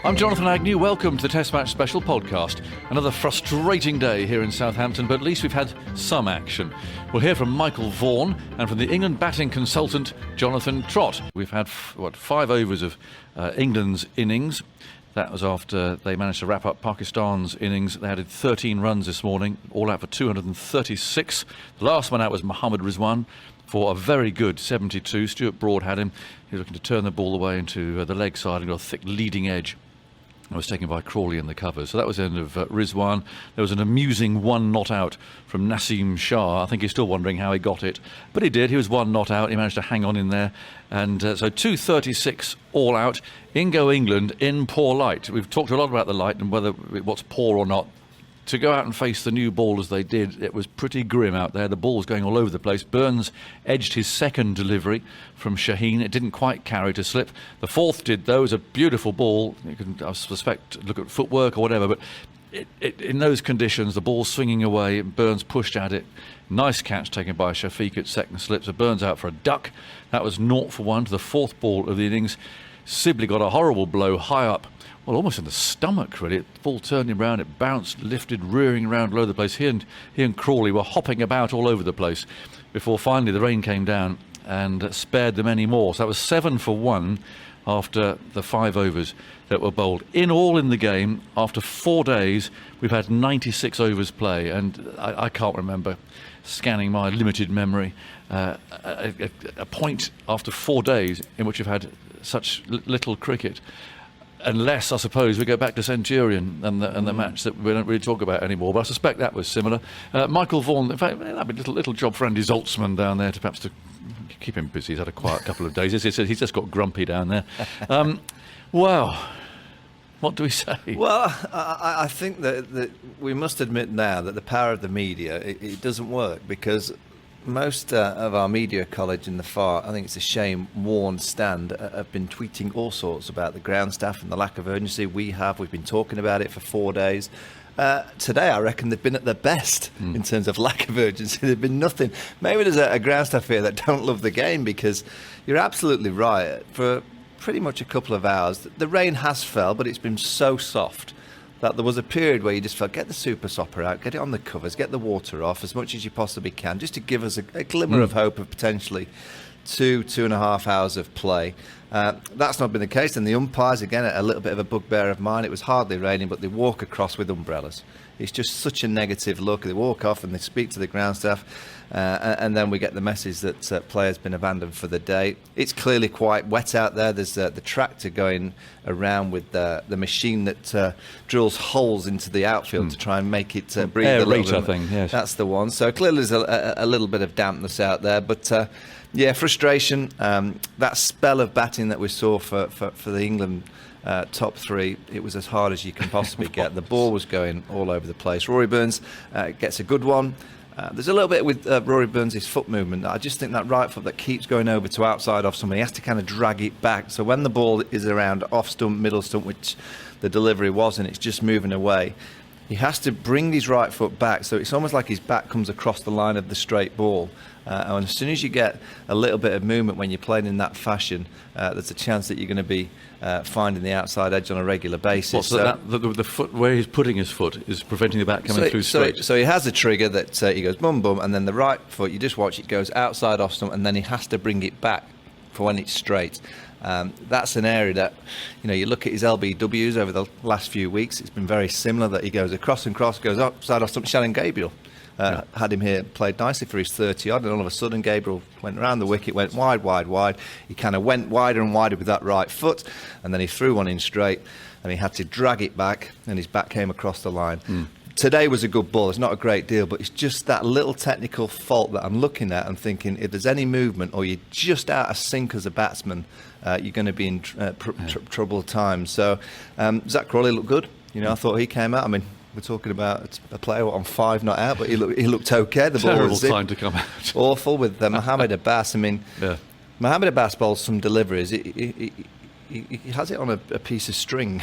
I'm Jonathan Agnew. Welcome to the Test Match Special podcast. Another frustrating day here in Southampton, but at least we've had some action. We'll hear from Michael Vaughan and from the England batting consultant, Jonathan Trott. We've had, 5 overs of England's innings. That was after they managed to wrap up Pakistan's innings. They added 13 runs this morning, all out for 236. The last one out was Mohammad Rizwan for a very good 72. Stuart Broad had him. He was looking to turn the ball away into the leg side and got a thick leading edge. It was taken by Crawley in the covers. So that was the end of Rizwan. There was an amusing one not out from Naseem Shah. I think he's still wondering how he got it. But he did. He was one not out. He managed to hang on in there. And so 236 all out. In go England in poor light. We've talked a lot about the light and whether what's poor or not. To go out and face the new ball as they did, it was pretty grim out there. The ball was going all over the place. Burns edged his second delivery from Shaheen. It didn't quite carry to slip. The fourth did, though. It was a beautiful ball. You can, I suspect, look at footwork or whatever, but in those conditions, the ball swinging away, Burns pushed at it. Nice catch taken by Shafiq at second slip. So Burns out for a duck. That was 0 for 1 to the fourth ball of the innings. Sibley got a horrible blow high up. Well, almost in the stomach, really. The ball turned him round, it bounced, lifted, rearing around all over the place. He and Crawley were hopping about all over the place before finally the rain came down and spared them any more. So that was 7 for 1 after the 5 overs that were bowled. In all in the game, after 4 days, we've had 96 overs play, and I can't remember, scanning my limited memory, a point after 4 days in which we've had such little cricket. Unless, I suppose, we go back to Centurion and the match that we don't really talk about anymore. But I suspect that was similar. Michael Vaughan, in fact, that'd be a little job for Andy Zoltzman down there to perhaps to keep him busy. He's had a quiet couple of days. He's just got grumpy down there. Wow. What do we say? Well, I think that we must admit now that the power of the media, it doesn't work, because most of our media college in the far, I think it's a shame, worn stand, have been tweeting all sorts about the ground staff and the lack of urgency. We've been talking about it for 4 days. Today, I reckon they've been at their best in terms of lack of urgency. There's been nothing. Maybe there's a ground staff here that don't love the game, because you're absolutely right. For pretty much a couple of hours, the rain has fell, but it's been so soft that there was a period where you just felt, get the super sopper out, get it on the covers, get the water off as much as you possibly can, just to give us a glimmer of hope of potentially 2.5 hours of play. That's not been the case, and the umpires, again, a little bit of a bugbear of mine. It was hardly raining, but they walk across with umbrellas. It's just such a negative look. They walk off and they speak to the ground staff, and then we get the message that player's been abandoned for the day. It's clearly quite wet out there. There's the tractor going around with the machine that drills holes into the outfield to try and make it breathe a little bit. Thing, yes. That's the one. So clearly there's a little bit of dampness out there, but yeah, frustration. That spell of batting that we saw for the England top 3, it was as hard as you can possibly get. The ball was going all over the place. Rory Burns gets a good one. There's a little bit with Rory Burns' foot movement. I just think that right foot that keeps going over to outside off somebody, he has to kind of drag it back. So when the ball is around off stump, middle stump, which the delivery was, and it's just moving away, he has to bring his right foot back. So it's almost like his back comes across the line of the straight ball. And as soon as you get a little bit of movement when you're playing in that fashion, there's a chance that you're going to be finding the outside edge on a regular basis. The foot where he's putting his foot is preventing the bat coming through straight. So he has a trigger that he goes bum bum, and then the right foot, you just watch it goes outside off stump, and then he has to bring it back for when it's straight. That's an area that, you look at his LBWs over the last few weeks, it's been very similar, that he goes across and cross, goes outside off stump. Shannon Gabriel had him here, played nicely for his 30-odd, and all of a sudden Gabriel went around the wicket, went wide. He kind of went wider and wider with that right foot, and then he threw one in straight, and he had to drag it back, and his bat came across the line. Today was a good ball. It's not a great deal, but it's just that little technical fault that I'm looking at and thinking, if there's any movement or you're just out of sync as a batsman, you're going to be in troubled times. So Zach Crawley looked good. I thought he came out. I mean, we're talking about a player on 5 not out, but he looked okay. The ball was time to come out. Awful with Mohammad Abbas. I mean, Mohammad Abbas bowls some deliveries. He has it on a piece of string,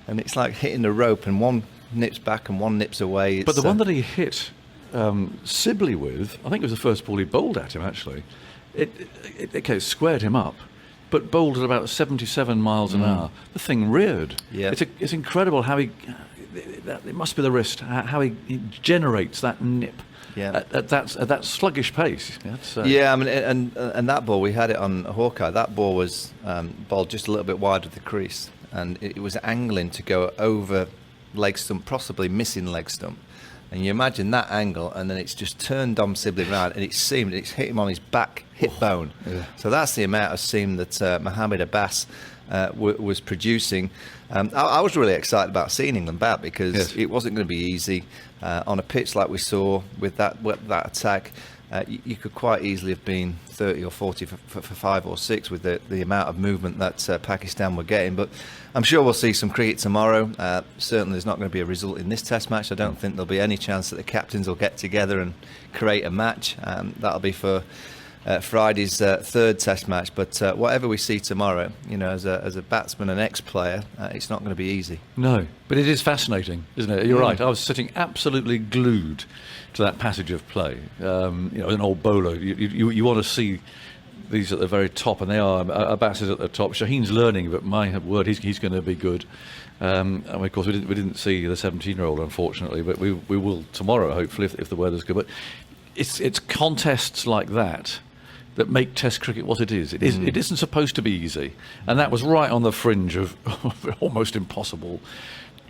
and it's like hitting the rope, and one nips back and one nips away. But the one that he hit Sibley with, I think it was the first ball he bowled at him, actually. It squared him up. but bowled at about 77 miles an hour. The thing reared. Yeah. It's incredible how he. It must be the wrist. How he generates that nip. Yeah. At that sluggish pace. Yeah, I mean, and that ball, we had it on Hawkeye. That ball was bowled just a little bit wide of the crease, and it was angling to go over leg stump, possibly missing leg stump. And you imagine that angle, and then it's just turned Dom Sibley round, and it's hit him on his back hip bone. Yeah. So that's the amount of seam that Mohamed Abbas was producing. I was really excited about seeing England bat because it wasn't going to be easy on a pitch like we saw with that attack. You could quite easily have been 30 or 40 for 5 or 6 with the amount of movement that Pakistan were getting. But I'm sure we'll see some cricket tomorrow. Certainly there's not going to be a result in this Test match. I don't think there'll be any chance that the captains will get together and create a match. That'll be for Friday's third Test match. But whatever we see tomorrow, as a batsman and ex-player, it's not going to be easy. No, but it is fascinating, isn't it? You're right. I was sitting absolutely glued to that passage of play. As an old bowler, you want to see these at the very top, and they are. Abbas is at the top. Shaheen's learning, but my word, he's going to be good. And of course, we didn't see the 17-year-old, unfortunately, but we will tomorrow, hopefully, if the weather's good. But it's contests like that make Test cricket what it is. It isn't supposed to be easy, and that was right on the fringe of almost impossible,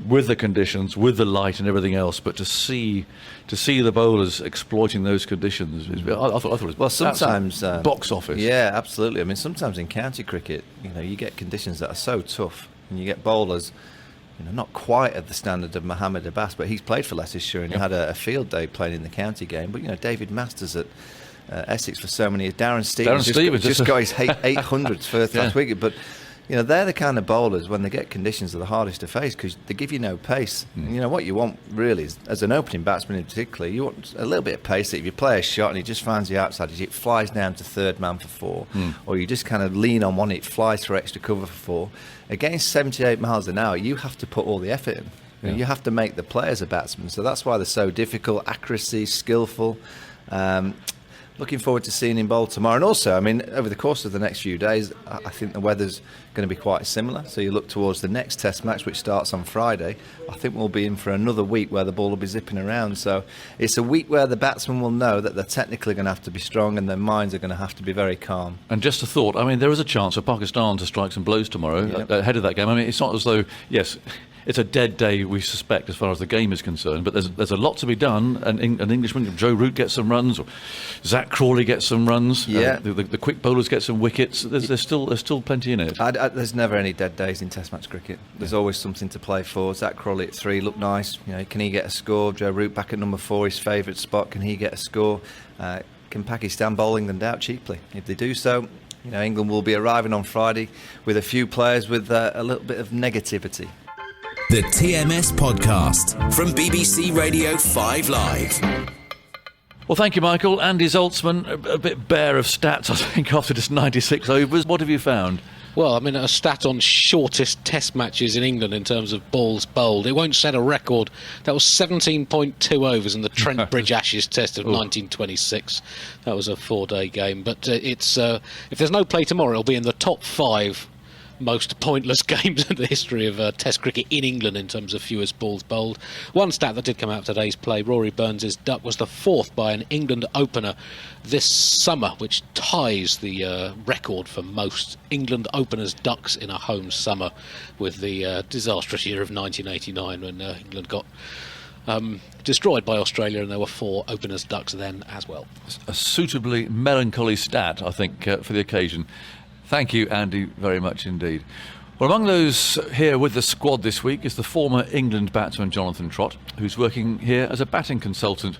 with the conditions, with the light and everything else. But to see the bowlers exploiting those conditions, I thought it was sometimes box office. Yeah, absolutely. I mean, sometimes in county cricket, you get conditions that are so tough, and you get bowlers, not quite at the standard of Mohamed Abbas, but he's played for Leicestershire and had a field day playing in the county game. But David Masters at Essex for so many years. Darren Stevens just got his 800s first last week, but. They're the kind of bowlers, when they get conditions, are the hardest to face because they give you no pace. And what you want really is, as an opening batsman in particular, you want a little bit of pace that if you play a shot and he just finds you outside, it flies down to third man for 4, or you just kind of lean on one, it flies for extra cover for 4. Against 78 miles an hour, you have to put all the effort in. You have to make the players a batsman. So that's why they're so difficult, accuracy, skillful. Looking forward to seeing him bowl tomorrow. And also, over the course of the next few days, I think the weather's going to be quite similar. So you look towards the next Test match, which starts on Friday. I think we'll be in for another week where the ball will be zipping around. So it's a week where the batsmen will know that they're technically going to have to be strong and their minds are going to have to be very calm. And just a thought, there is a chance for Pakistan to strike some blows tomorrow ahead of that game. It's not as though, it's a dead day, we suspect, as far as the game is concerned. But there's a lot to be done. And an Englishman, Joe Root, gets some runs, or Zach Crawley gets some runs. The quick bowlers get some wickets. There's still plenty in it. There's never any dead days in Test match cricket. There's always something to play for. Zach Crawley at 3 looked nice. Can he get a score? Joe Root back at number 4, his favourite spot. Can he get a score? Can Pakistan bowl England out cheaply? If they do so, England will be arriving on Friday with a few players with a little bit of negativity. The TMS Podcast from BBC Radio 5 Live. Well, thank you, Michael. Andy Zaltzman, a bit bare of stats, I think, after just 96 overs. What have you found? Well, a stat on shortest Test matches in England in terms of balls bowled. It won't set a record. That was 17.2 overs in the Trent Bridge Ashes Test of 1926. That was a 4-day game. But if there's no play tomorrow, it'll be in the top 5 most pointless games in the history of Test cricket in England in terms of fewest balls bowled. One stat that did come out of today's play, Rory Burns' duck was the 4th by an England opener this summer, which ties the record for most England openers' ducks in a home summer, with the disastrous year of 1989 when England got destroyed by Australia, and there were 4 openers' ducks then as well. A suitably melancholy stat, I think, for the occasion. Thank you, Andy, very much indeed. Well, among those here with the squad this week is the former England batsman Jonathan Trott, who's working here as a batting consultant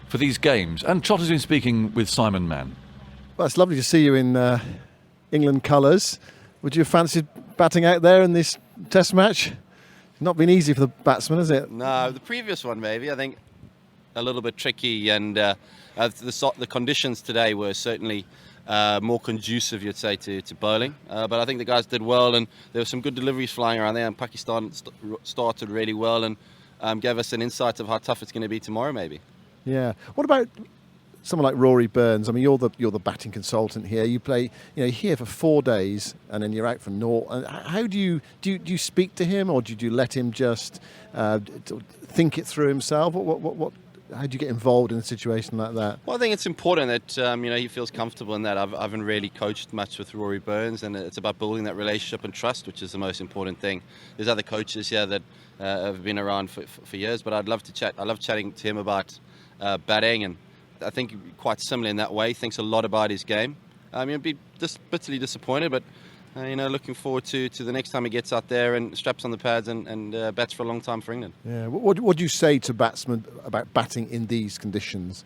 for these games. And Trott has been speaking with Simon Mann. Well, it's lovely to see you in England colours. Would you have fancied batting out there in this Test match? It's not been easy for the batsman, has it? No, the previous one maybe. I think a little bit tricky, and the conditions today were certainly more conducive, you'd say, to bowling. But I think the guys did well, and there were some good deliveries flying around there, and Pakistan started really well and gave us an insight of how tough it's going to be tomorrow, maybe. Yeah. What about someone like Rory Burns, I mean, you're the batting consultant here. You play, you're here for 4 days, and then you're out for naught. And how do you speak to him, or do you let him just think it through himself? How do you get involved in a situation like that? Well, I think it's important that he feels comfortable in that. I haven't really coached much with Rory Burns, and it's about building that relationship and trust, which is the most important thing. There's other coaches here that have been around for years, but I'd love to chat. I love chatting to him about batting, and I think quite similar in that way. He thinks a lot about his game. He'd be just bitterly disappointed, but looking forward to the next time he gets out there and straps on the pads and bats for a long time for England. Yeah. What do you say to batsmen about batting in these conditions?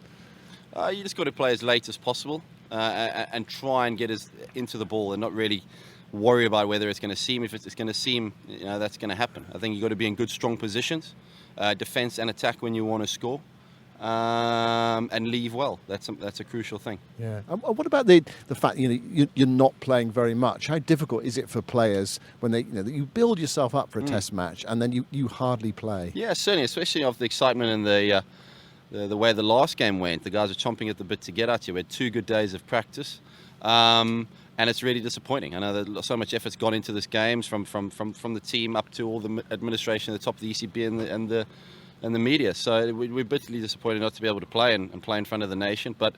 You just got to play as late as possible and try and get into the ball and not really worry about whether it's going to seam. If it's going to seam, that's going to happen. I think you've got to be in good, strong positions, defence and attack when you want to score. And leave well. That's a crucial thing. Yeah. What about the fact you're not playing very much? How difficult is it for players when they you build yourself up for a Test match and then you hardly play? Yeah, certainly, especially of the excitement and the way the last game went. The guys are chomping at the bit to get at you. We had 2 good days of practice, and it's really disappointing. I know that so much effort's gone into this games from the team up to all the administration at the top of the ECB and the media. So we're bitterly disappointed not to be able to play and play in front of the nation. But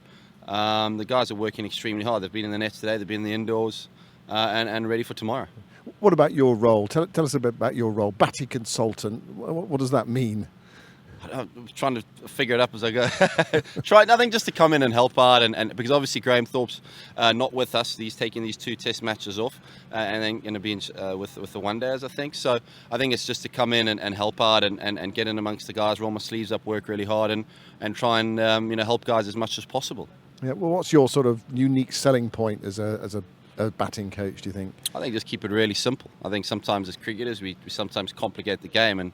the guys are working extremely hard. They've been in the nets today, they've been in the indoors, and ready for tomorrow. What about your role? Tell us a bit about your role. Batting consultant, what does that mean? I'm trying to figure it up as I go. Try nothing, just to come in and help out, and because obviously Graham Thorpe's not with us. He's taking these 2 Test matches off, and then going to be with the one days, I think. So I think it's just to come in and help out and get in amongst the guys, roll my sleeves up, work really hard, and try and help guys as much as possible. Yeah. Well, what's your sort of unique selling point as a batting coach, do you think? I think just keep it really simple. I think sometimes as cricketers we sometimes complicate the game, and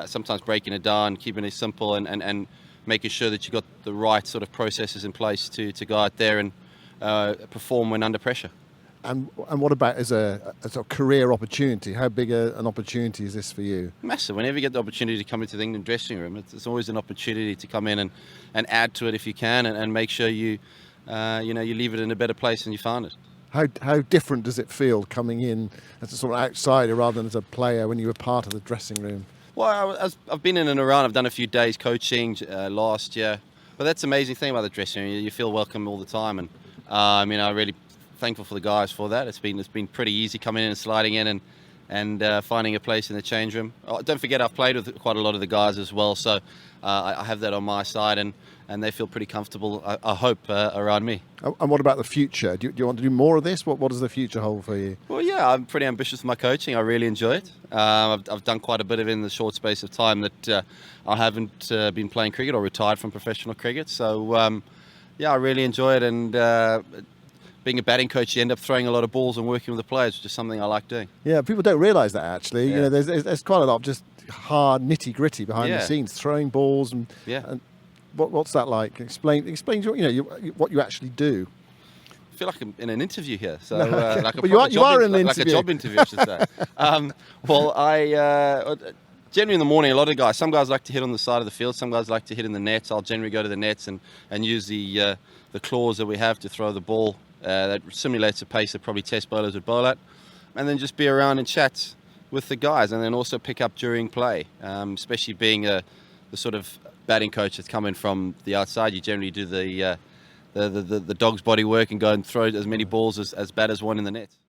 sometimes breaking it down, keeping it simple, and making sure that you've got the right sort of processes in place to go out there and perform when under pressure. And what about as a career opportunity? How big an opportunity is this for you? Massive. Whenever you get the opportunity to come into the England dressing room, it's always an opportunity to come in and add to it if you can, and make sure you leave it in a better place than you found it. How different does it feel coming in as a sort of outsider rather than as a player when you were part of the dressing room? Well, I've been in and around. I've done a few days coaching last year, but that's the amazing thing about the dressing room. You feel welcome all the time, and I'm really thankful for the guys for that. It's been pretty easy coming in and sliding in and finding a place in the change room. Oh, don't forget, I've played with quite a lot of the guys as well, so I have that on my side, and they feel pretty comfortable, I hope, around me. And what about the future? Do you want to do more of this? What does the future hold for you? Well, yeah, I'm pretty ambitious with my coaching. I really enjoy it. I've done quite a bit of it in the short space of time that I haven't been playing cricket or retired from professional cricket. So, I really enjoy it. And being a batting coach, you end up throwing a lot of balls and working with the players, which is something I like doing. Yeah, people don't realise that actually. Yeah. There's quite a lot of just hard nitty gritty behind the scenes, throwing balls and what's that like? Explain what you actually do. I feel like I'm in an interview here, so but you are in an interview. Like a job interview, I should say. Generally in the morning, a lot of guys. Some guys like to hit on the side of the field. Some guys like to hit in the nets. I'll generally go to the nets and use the claws that we have to throw the ball. That simulates a pace that probably Test bowlers would bowl at, and then just be around and chat with the guys, and then also pick up during play. Especially being the sort of batting coach that's coming from the outside, you generally do the dog's body work and go and throw as many balls as batters want in the net.